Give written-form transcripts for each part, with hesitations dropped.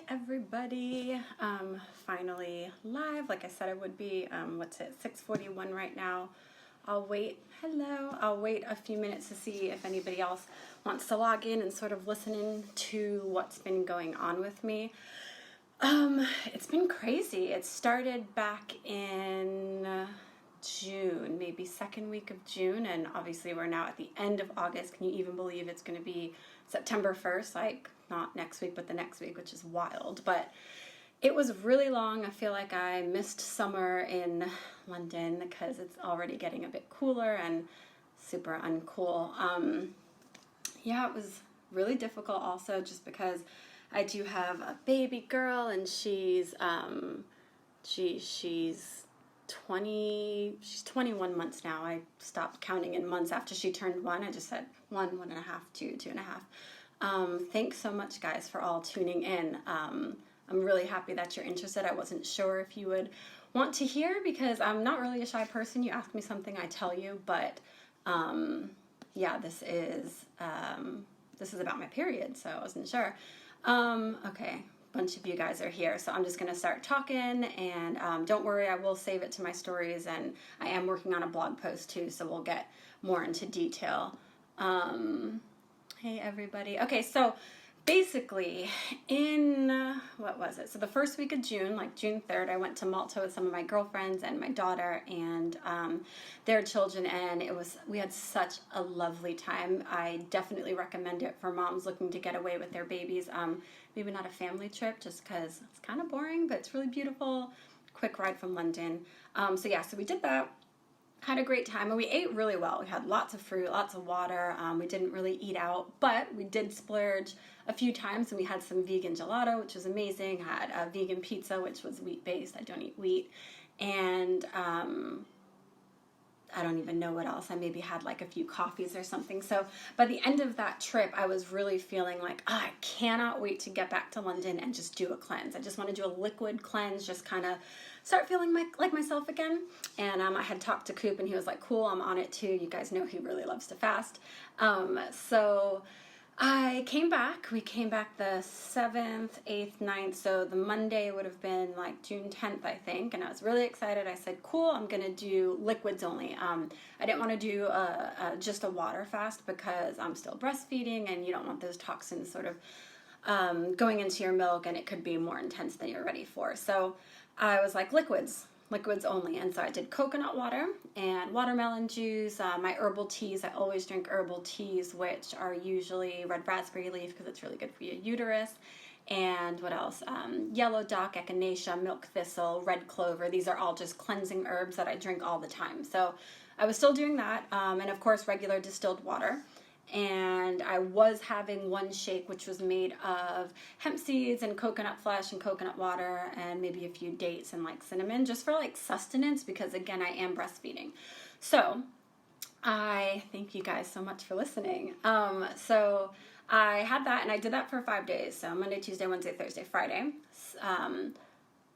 Everybody, finally live like I said I would be. What's it, 6:41 right now. I'll wait a few minutes to see if anybody else wants to log in and sort of listen in to what's been going on with me. It's been crazy. It started back in June, maybe second week of June, and obviously we're now at the end of August. Can you even believe it's going to be September 1st? Like, not next week, but the next week, which is wild. But it was really long. I feel like I missed summer in London because it's already getting a bit cooler and super uncool. Yeah, it was really difficult also just because I do have a baby girl, and she's 21 months now. I stopped counting in months after she turned one. I just said 1.5, 2.5. Thanks so much, guys, for all tuning in. I'm really happy that you're interested. I wasn't sure if you would want to hear because I'm not really a shy person. You ask me something, I tell you. But yeah, this is about my period, so I wasn't sure. Okay. Bunch of you guys are here, so I'm just going to start talking, and don't worry, I will save it to my stories, and I am working on a blog post too, so we'll get more into detail. Hey everybody. Okay, so basically in, what was it? So the first week of June, like June 3rd, I went to Malta with some of my girlfriends and my daughter and their children, and we had such a lovely time. I definitely recommend it for moms looking to get away with their babies. Maybe not a family trip just because it's kind of boring, but it's really beautiful. Quick ride from London. So we did that. Had a great time, and we ate really well. We had lots of fruit, lots of water. We didn't really eat out, but we did splurge a few times, and we had some vegan gelato, which was amazing. Had a vegan pizza, which was wheat-based. I don't eat wheat. And I don't even know what else. I maybe had like a few coffees or something. So by the end of that trip, I was really feeling like, I cannot wait to get back to London and just do a cleanse. I just want to do a liquid cleanse, just kind of start feeling like myself again. And I had talked to Coop, and he was like, cool, I'm on it too. You guys know he really loves to fast. So I came back. We came back the 7th, 8th, 9th. So the Monday would have been like June 10th, I think. And I was really excited. I said, cool, I'm going to do liquids only. I didn't want to do just a water fast because I'm still breastfeeding, and you don't want those toxins sort of going into your milk, and it could be more intense than you're ready for. So I was like, liquids only. And so I did coconut water and watermelon juice, my herbal teas. I always drink herbal teas, which are usually red raspberry leaf because it's really good for your uterus. And what else? Yellow dock, echinacea, milk thistle, red clover. These are all just cleansing herbs that I drink all the time. So I was still doing that. And of course, regular distilled water. And I was having one shake, which was made of hemp seeds and coconut flesh and coconut water and maybe a few dates and like cinnamon, just for like sustenance, because again, I am breastfeeding. So I thank you guys so much for listening. So I had that, and I did that for 5 days. So Monday, Tuesday, Wednesday, Thursday, Friday.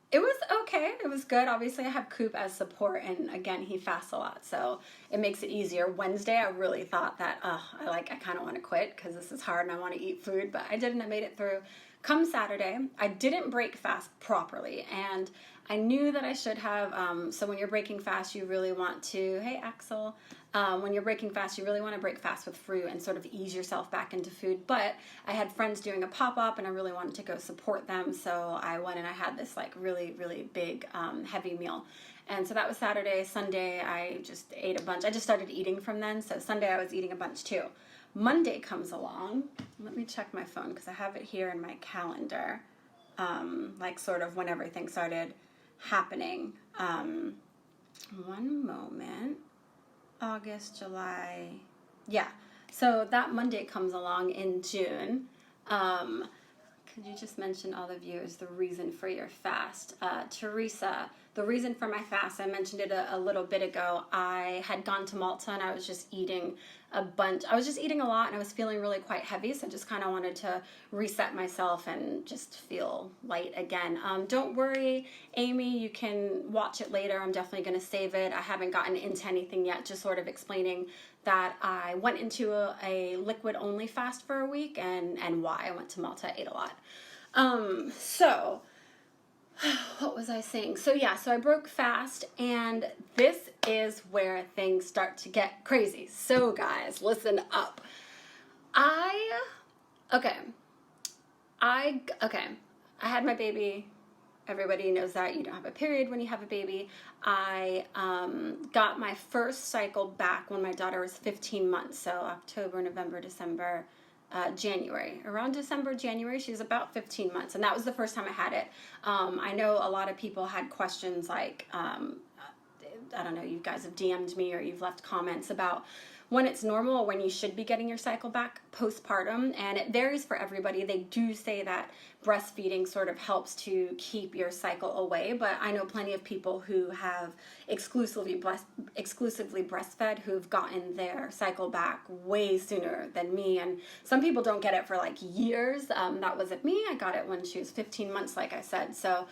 It was okay. It was good. Obviously, I have Coop as support, and again, he fasts a lot, so it makes it easier. Wednesday, I really thought that, I kind of want to quit because this is hard and I want to eat food, but I didn't. I made it through. Come Saturday, I didn't break fast properly, and I knew that I should have. So when you're breaking fast, you really want to, hey, Axel, when you're breaking fast, you really want to break fast with fruit and sort of ease yourself back into food. But I had friends doing a pop-up, and I really wanted to go support them. So I went and I had this like really, really big, heavy meal. And so that was Saturday. Sunday, I just ate a bunch. I just started eating from then. So Sunday, I was eating a bunch too. Monday comes along. Let me check my phone because I have it here in my calendar, like sort of when everything started happening. One moment. August, July. Yeah. So that Monday comes along in June. Could you just mention, all the viewers, the reason for your fast? Teresa, the reason for my fast, I mentioned it a little bit ago. I had gone to Malta, and I was just eating a bunch. I was just eating a lot, and I was feeling really quite heavy, so I just kind of wanted to reset myself and just feel light again. Don't worry, Amy, you can watch it later. I'm definitely going to save it. I haven't gotten into anything yet, just sort of explaining that I went into a liquid-only fast for a week and why I went to Malta, ate a lot. So what was I saying? So yeah, so I broke fast, and this is where things start to get crazy. So guys, listen up. Okay. I had my baby. Everybody knows that you don't have a period when you have a baby. I got my first cycle back when my daughter was 15 months. So October, November, December, January. Around December, January, she was about 15 months. And that was the first time I had it. I know a lot of people had questions like, I don't know, you guys have DM'd me or you've left comments about when it's normal or when you should be getting your cycle back postpartum, and it varies for everybody. They do say that breastfeeding sort of helps to keep your cycle away, but I know plenty of people who have exclusively breastfed who've gotten their cycle back way sooner than me, and some people don't get it for like years. That wasn't me. I got it when she was 15 months, like I said. So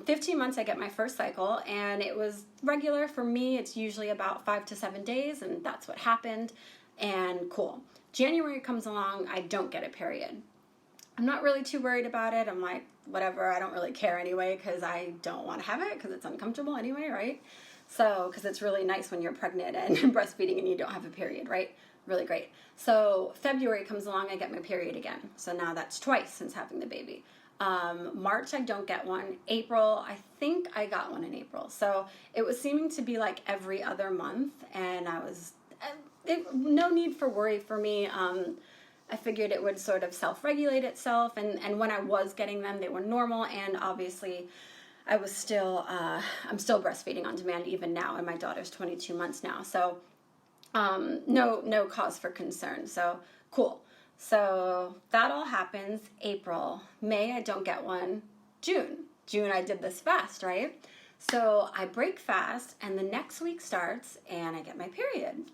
15 months I get my first cycle, and it was regular for me. It's usually about 5 to 7 days, and that's what happened, and cool. January comes along, I don't get a period. I'm not really too worried about it. I'm like, whatever, I don't really care anyway, because I don't want to have it, because it's uncomfortable anyway, right? So, because it's really nice when you're pregnant and breastfeeding and you don't have a period, right? Really great. So February comes along, I get my period again. So now that's twice since having the baby. March, I don't get one. April, I think I got one in April. So it was seeming to be like every other month, and I was, no need for worry for me. I figured it would sort of self-regulate itself, and when I was getting them, they were normal, and obviously I was still, I'm still breastfeeding on demand even now, and my daughter's 22 months now. So, no cause for concern. So cool. So that all happens. April, May, I don't get one. June, I did this fast, right? So I break fast, and the next week starts, and I get my period.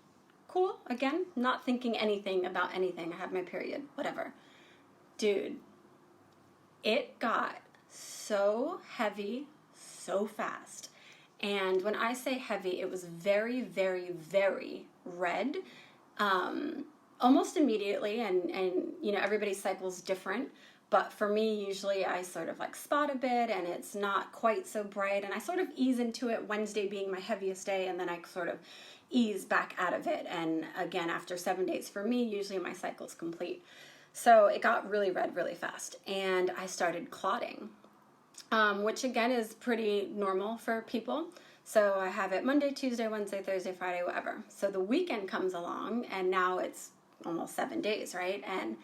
Cool. Again, not thinking anything about anything. I have my period, whatever. Dude, it got so heavy so fast. And when I say heavy, it was very, very, very red. Almost immediately, and you know, everybody's cycle's different, but for me, usually I sort of like spot a bit, and it's not quite so bright, and I sort of ease into it, Wednesday being my heaviest day, and then I sort of ease back out of it, and again, after 7 days for me, usually my cycle's complete. So it got really red really fast, and I started clotting, which again is pretty normal for people. So I have it Monday, Tuesday, Wednesday, Thursday, Friday, whatever. So the weekend comes along, and now it's almost 7 days, right? And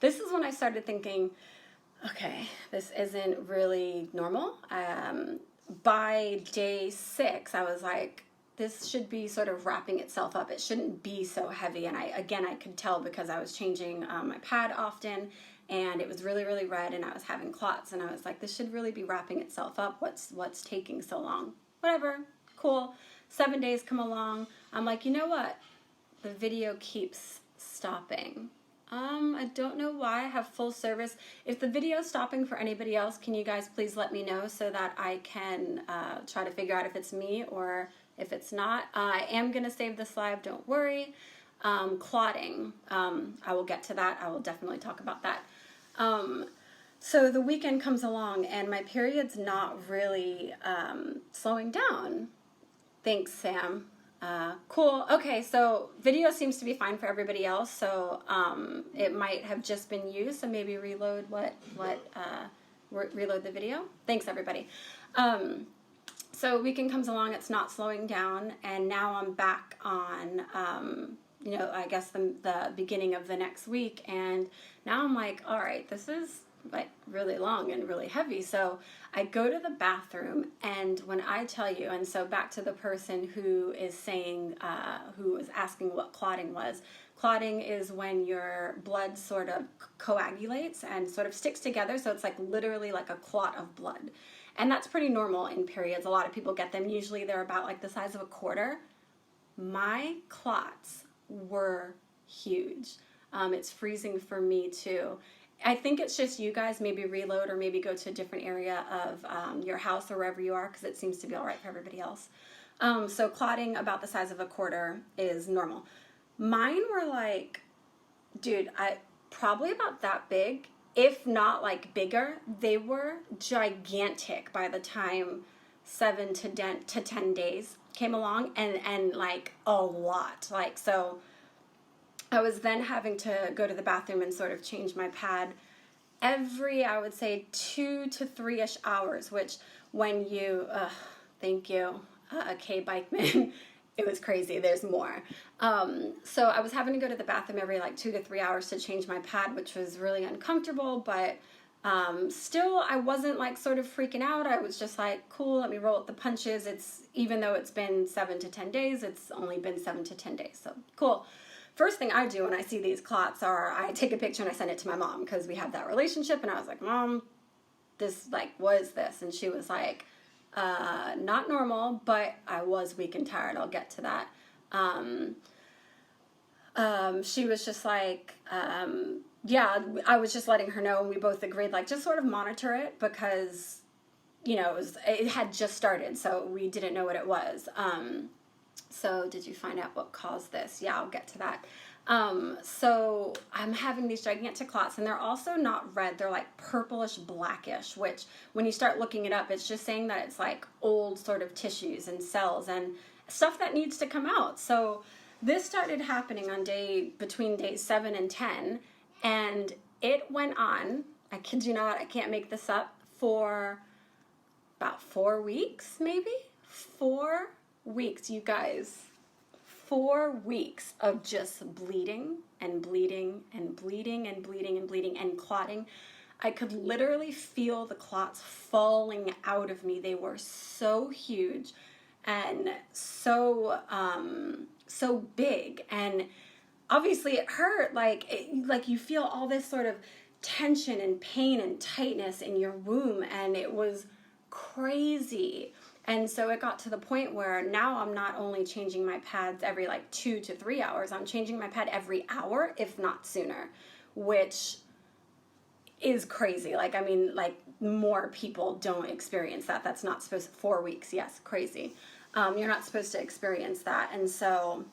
this is when I started thinking, okay, this isn't really normal. By day 6, I was like, this should be sort of wrapping itself up. It shouldn't be so heavy. And I could tell because I was changing my pad often, and it was really, really red, and I was having clots, and I was like, this should really be wrapping itself up. What's taking so long? Whatever, cool. 7 days come along. I'm like, you know what? The video keeps stopping. I don't know why. I have full service. If the video's stopping for anybody else, can you guys please let me know so that I can try to figure out if it's me or if it's not. I am going to save this live, don't worry. Clotting. I will get to that. I will definitely talk about that. So the weekend comes along, and my period's not really slowing down. Thanks, Sam. Cool. Okay, so video seems to be fine for everybody else, so it might have just been you, so maybe reload reload the video. Thanks, everybody. So weekend comes along, it's not slowing down, and now I'm back on, you know, I guess the beginning of the next week, and now I'm like, all right, this is like really long and really heavy. So I go to the bathroom, and when I tell you, and so back to the person who is saying, who was asking what clotting was. Clotting is when your blood sort of coagulates and sort of sticks together, so it's like literally like a clot of blood. And that's pretty normal in periods. A lot of people get them. Usually they're about like the size of a quarter. My clots were huge. It's freezing for me too. I think it's just you guys maybe reload or maybe go to a different area of your house or wherever you are, because it seems to be all right for everybody else. So clotting about the size of a quarter is normal. Mine were like, dude, probably about that big. if not like bigger. They were gigantic by the time 7 to 10 days came along, and like a lot. Like, so I was then having to go to the bathroom and sort of change my pad every, I would say, 2 to 3-ish hours, which when you, thank you, Kay Bikeman, it was crazy. There's more. So I was having to go to the bathroom every like 2 to 3 hours to change my pad, which was really uncomfortable, but still I wasn't like sort of freaking out. I was just like, cool, let me roll with the punches. Even though it's been 7 to 10 days, it's only been 7 to 10 days. So cool. First thing I do when I see these clots are I take a picture and I send it to my mom, because we have that relationship. And I was like, Mom, this, like, what is this? And she was like, not normal, but I was weak and tired. I'll get to that. She was just like, yeah, I was just letting her know, and we both agreed, like, just sort of monitor it, because, you know, it had just started, so we didn't know what it was. So did you find out what caused this? Yeah, I'll get to that. So I'm having these gigantic clots, and they're also not red. They're like purplish blackish, which when you start looking it up, it's just saying that it's like old sort of tissues and cells and stuff that needs to come out. So this started happening on between days 7 and 10, and it went on, I kid you not, I can't make this up, for about 4 weeks, maybe? 4 weeks, you guys. 4 weeks of just bleeding and bleeding and bleeding and bleeding and bleeding and clotting. I could literally feel the clots falling out of me. They were so huge and so big, and obviously it hurt. Like you feel all this sort of tension and pain and tightness in your womb, and it was crazy. And so it got to the point where now I'm not only changing my pads every like 2 to 3 hours, I'm changing my pad every hour, if not sooner, which is crazy. Like, I mean, like, more people don't experience that. That's not supposed to, 4 weeks, yes, crazy. You're not supposed to experience that. And so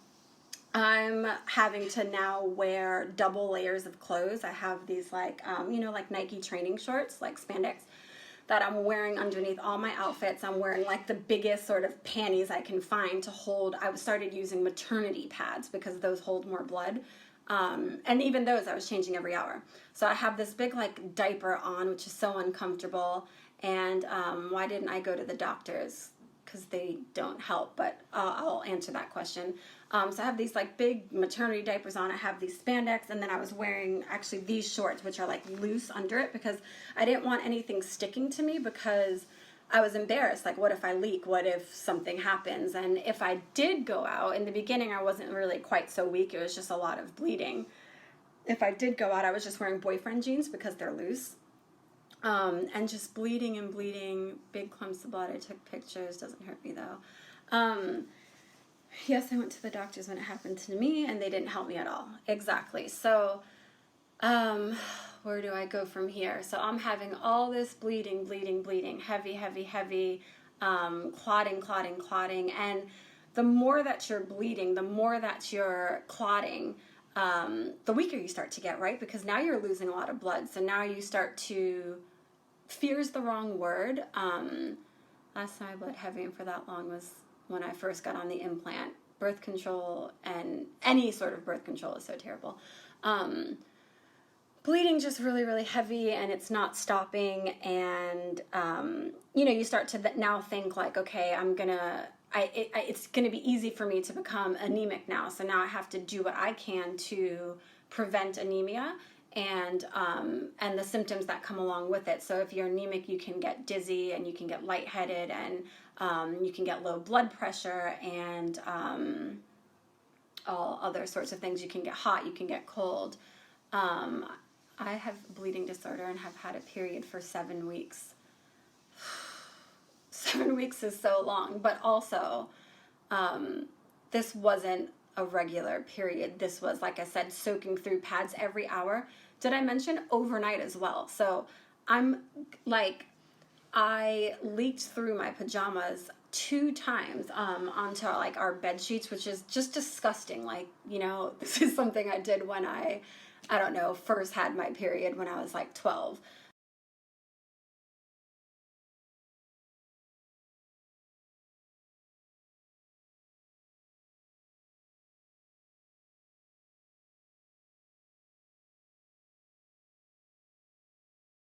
I'm having to now wear double layers of clothes. I have these like, you know, like Nike training shorts, like spandex, that I'm wearing underneath all my outfits. I'm wearing like the biggest sort of panties I can find to hold. I started using maternity pads because those hold more blood. And even those I was changing every hour. So I have this big like diaper on, which is so uncomfortable. And why didn't I go to the doctors? Because they don't help, but I'll answer that question. So I have these like big maternity diapers on. I have these spandex, and then I was wearing actually these shorts, which are like loose under it, because I didn't want anything sticking to me, because I was embarrassed. Like, what if I leak? What if something happens? And if I did go out, in the beginning I wasn't really quite so weak. It was just a lot of bleeding. If I did go out, I was just wearing boyfriend jeans because they're loose. And just bleeding and bleeding, big clumps of blood. I took pictures, doesn't hurt me though. Yes, I went to the doctors when it happened to me, and they didn't help me at all. Exactly. So, where do I go from here? So I'm having all this bleeding, heavy, clotting. And the more that you're bleeding, the more that you're clotting, the weaker you start to get, right? Because now you're losing a lot of blood. So now you start to, fear's the wrong word. Last time I bled heavy and for that long was when I first got on the implant. Birth control and any sort of birth control is so terrible. Bleeding just really heavy, and it's not stopping. And, you know, you start to now think like, okay, it's going to be easy for me to become anemic now. So now I have to do what I can to prevent anemia and the symptoms that come along with it. So if you're anemic, you can get dizzy, and you can get lightheaded, and you can get low blood pressure, and all other sorts of things. You can get hot, you can get cold. I have a bleeding disorder and have had a period for 7 weeks. 7 weeks is so long, but also this wasn't a regular period. This was, like I said, soaking through pads every hour. Did I mention overnight as well? So I'm like, I leaked through my pajamas 2 times onto like our bed sheets, which is just disgusting. Like, you know, this is something I did when I I don't know, first had my period when I was like 12.